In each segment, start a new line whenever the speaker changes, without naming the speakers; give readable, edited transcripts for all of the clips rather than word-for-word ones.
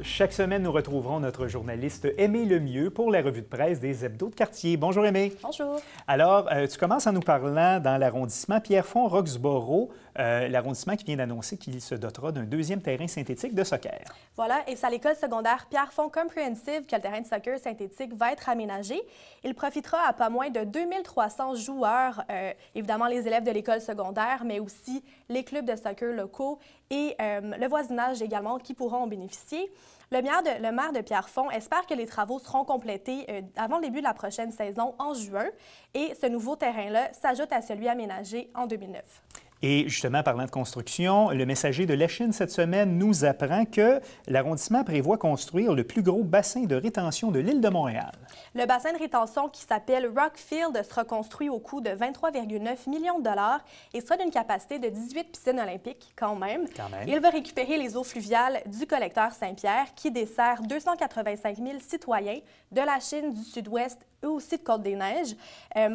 Chaque semaine, nous retrouverons notre journaliste Aimé Lemieux pour la revue de presse des Hebdos de quartier. Bonjour Aimé.
Bonjour.
Alors, tu commences en nous parlant dans l'arrondissement Pierrefonds-Roxborough, l'arrondissement qui vient d'annoncer qu'il se dotera d'un deuxième terrain synthétique de soccer.
Voilà, et c'est à l'école secondaire Pierrefonds Comprehensive que le terrain de soccer synthétique va être aménagé. Il profitera à pas moins de 2300 joueurs, évidemment les élèves de l'école secondaire, mais aussi les clubs de soccer locaux et le voisinage également qui pourront en bénéficier. Le maire de Pierrefonds espère que les travaux seront complétés avant le début de la prochaine saison en juin et ce nouveau terrain-là s'ajoute à celui aménagé en 2009.
Et justement, parlant de construction, le Messager de Lachine cette semaine nous apprend que l'arrondissement prévoit construire le plus gros bassin de rétention de l'île de Montréal.
Le bassin de rétention qui s'appelle Rockfield sera construit au coût de 23,9 millions de dollars et sera d'une capacité de 18 piscines olympiques quand même. Il va récupérer les eaux fluviales du collecteur Saint-Pierre qui dessert 285 000 citoyens de la Chine, du Sud-Ouest et aussi de Côte-des-Neiges.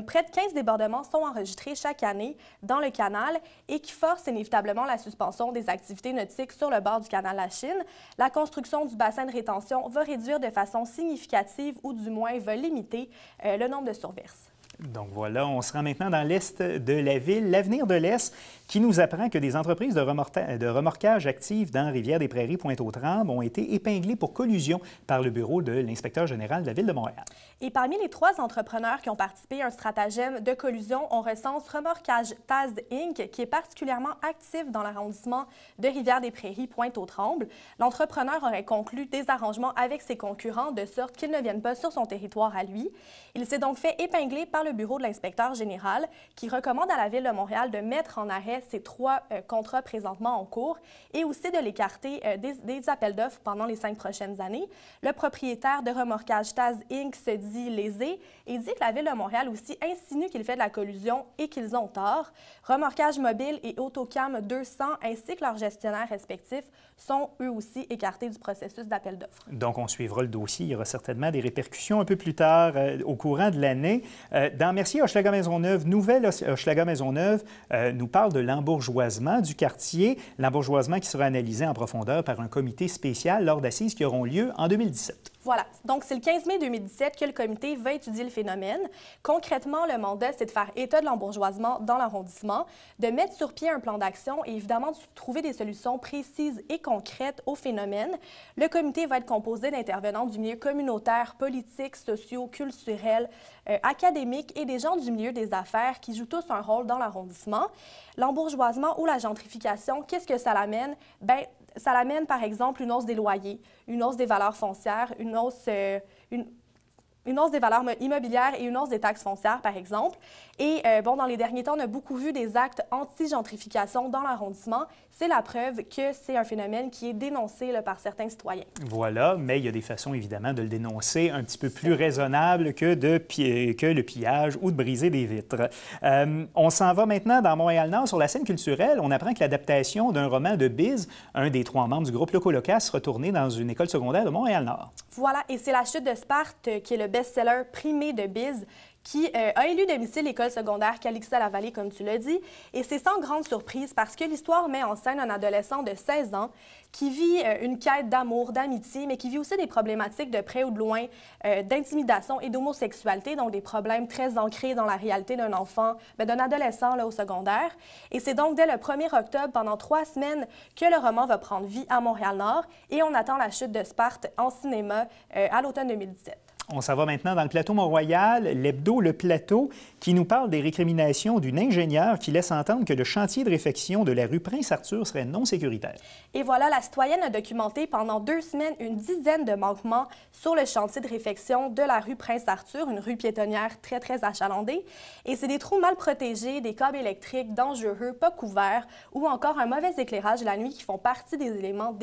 Près de 15 débordements sont enregistrés chaque année dans le canal et qui forcent inévitablement la suspension des activités nautiques sur le bord du canal La Chine. La construction du bassin de rétention va réduire de façon significative ou du moins va limiter le nombre de surverses.
Donc voilà, on se rend maintenant dans l'est de la ville, l'Avenir de l'Est, qui nous apprend que des entreprises de remorquage actives dans Rivière-des-Prairies, Pointe-aux-Trembles ont été épinglées pour collusion par le bureau de l'inspecteur général de la Ville de Montréal.
Et parmi les 3 entrepreneurs qui ont participé à un stratagème de collusion, on recense Remorquage Taz Inc., qui est particulièrement actif dans l'arrondissement de Rivière-des-Prairies, Pointe-aux-Trembles. L'entrepreneur aurait conclu des arrangements avec ses concurrents de sorte qu'ils ne viennent pas sur son territoire à lui. Il s'est donc fait épingler par le bureau de l'inspecteur général qui recommande à la Ville de Montréal de mettre en arrêt ces 3 contrats présentement en cours et aussi de l'écarter des appels d'offres pendant les 5 prochaines années. Le propriétaire de Remorquage Taz Inc. se dit lésé et dit que la Ville de Montréal aussi insinue qu'il fait de la collusion et qu'ils ont tort. Remorquage Mobile et Autocam 200 ainsi que leurs gestionnaires respectifs sont eux aussi écartés du processus d'appel d'offres.
Donc, on suivra le dossier. Il y aura certainement des répercussions un peu plus tard au courant de l'année. Dans Mercier-Hochelaga-Maisonneuve, Nouvelle Hochelaga-Maisonneuve nous parle de l'embourgeoisement du quartier, l'embourgeoisement qui sera analysé en profondeur par un comité spécial lors d'assises qui auront lieu en 2017.
Voilà. Donc, c'est le 15 mai 2017 que le comité va étudier le phénomène. Concrètement, le mandat, c'est de faire état de l'embourgeoisement dans l'arrondissement, de mettre sur pied un plan d'action et évidemment de trouver des solutions précises et concrètes au phénomène. Le comité va être composé d'intervenants du milieu communautaire, politique, socio, culturel, académique et des gens du milieu des affaires qui jouent tous un rôle dans l'arrondissement. L'embourgeoisement ou la gentrification, qu'est-ce que ça l'amène? Bien, ça l'amène, par exemple, une hausse des loyers, une hausse des valeurs foncières, une hausse des valeurs immobilières et une hausse des taxes foncières, par exemple. Et bon, dans les derniers temps, on a beaucoup vu des actes anti-gentrification dans l'arrondissement. C'est la preuve que c'est un phénomène qui est dénoncé là, par certains citoyens. Voilà,
mais il y a des façons, évidemment, de le dénoncer un petit peu plus raisonnables que le pillage ou de briser des vitres. On s'en va maintenant dans Montréal-Nord sur la scène culturelle. On apprend que l'adaptation d'un roman de Biz, un des 3 membres du groupe Loco-Loca, sera tournée dans une école secondaire de Montréal-Nord. Voilà, et c'est La Chute de Sparte qui est le best-seller primé de Biz, qui a élu domicile l'école secondaire Calixa-la-Vallée, comme tu l'as dit. Et c'est sans grande surprise parce que l'histoire met en scène un adolescent de 16 ans qui vit une quête d'amour, d'amitié, mais qui vit aussi des problématiques de près ou de loin, d'intimidation et d'homosexualité, donc des problèmes très ancrés dans la réalité d'un enfant, d'un adolescent là, au secondaire. Et c'est donc dès le 1er octobre, pendant 3 semaines, que le roman va prendre vie à Montréal-Nord et on attend La Chute de Sparte en cinéma à l'automne 2017. On s'en va maintenant dans le plateau Mont-Royal, l'hebdo Le Plateau, qui nous parle des récriminations d'une ingénieure qui laisse entendre que le chantier de réfection de la rue Prince-Arthur serait non sécuritaire. Et voilà, la citoyenne a documenté pendant 2 semaines une dizaine de manquements sur le chantier de réfection de la rue Prince-Arthur, une rue piétonnière très, très achalandée. Et c'est des trous mal protégés, des câbles électriques dangereux, pas couverts, ou encore un mauvais éclairage la nuit qui font partie des éléments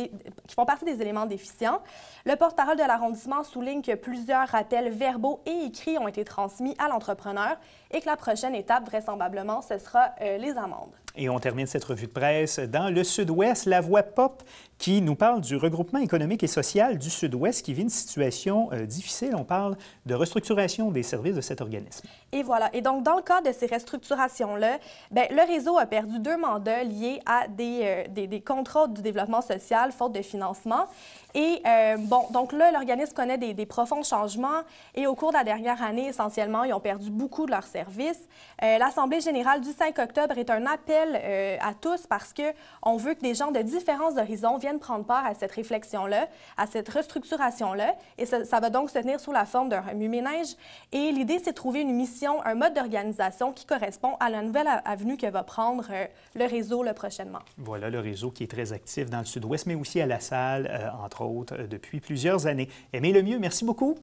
déficients. Le porte-parole de l'arrondissement souligne que plusieurs rappels verbaux et écrits ont été transmis à l'entrepreneur
et que la prochaine étape, vraisemblablement, ce sera les amendes.
Et on termine cette revue de presse dans le Sud-Ouest. La Voix pop qui nous parle du regroupement économique et social du Sud-Ouest qui vit une situation difficile. On parle de restructuration des services de cet organisme.
Et voilà. Et donc, dans le cas de ces restructurations-là, bien, le réseau a perdu 2 mandats liés à des contrats du développement social, faute de financement. Et bon, donc là, l'organisme connaît des profonds changements et au cours de la dernière année, essentiellement, ils ont perdu beaucoup de leurs services. L'Assemblée générale du 5 octobre est un appel à tous parce qu'on veut que des gens de différents horizons viennent prendre part à cette réflexion-là, à cette restructuration-là. Et ça va donc se tenir sous la forme d'un remue-ménage. Et l'idée, c'est de trouver une mission, un mode d'organisation qui correspond à la nouvelle avenue que va prendre le réseau prochainement.
Voilà le réseau qui est très actif dans le Sud-Ouest, mais aussi à La Salle, entre autres, depuis plusieurs années. Aimez le mieux, merci beaucoup.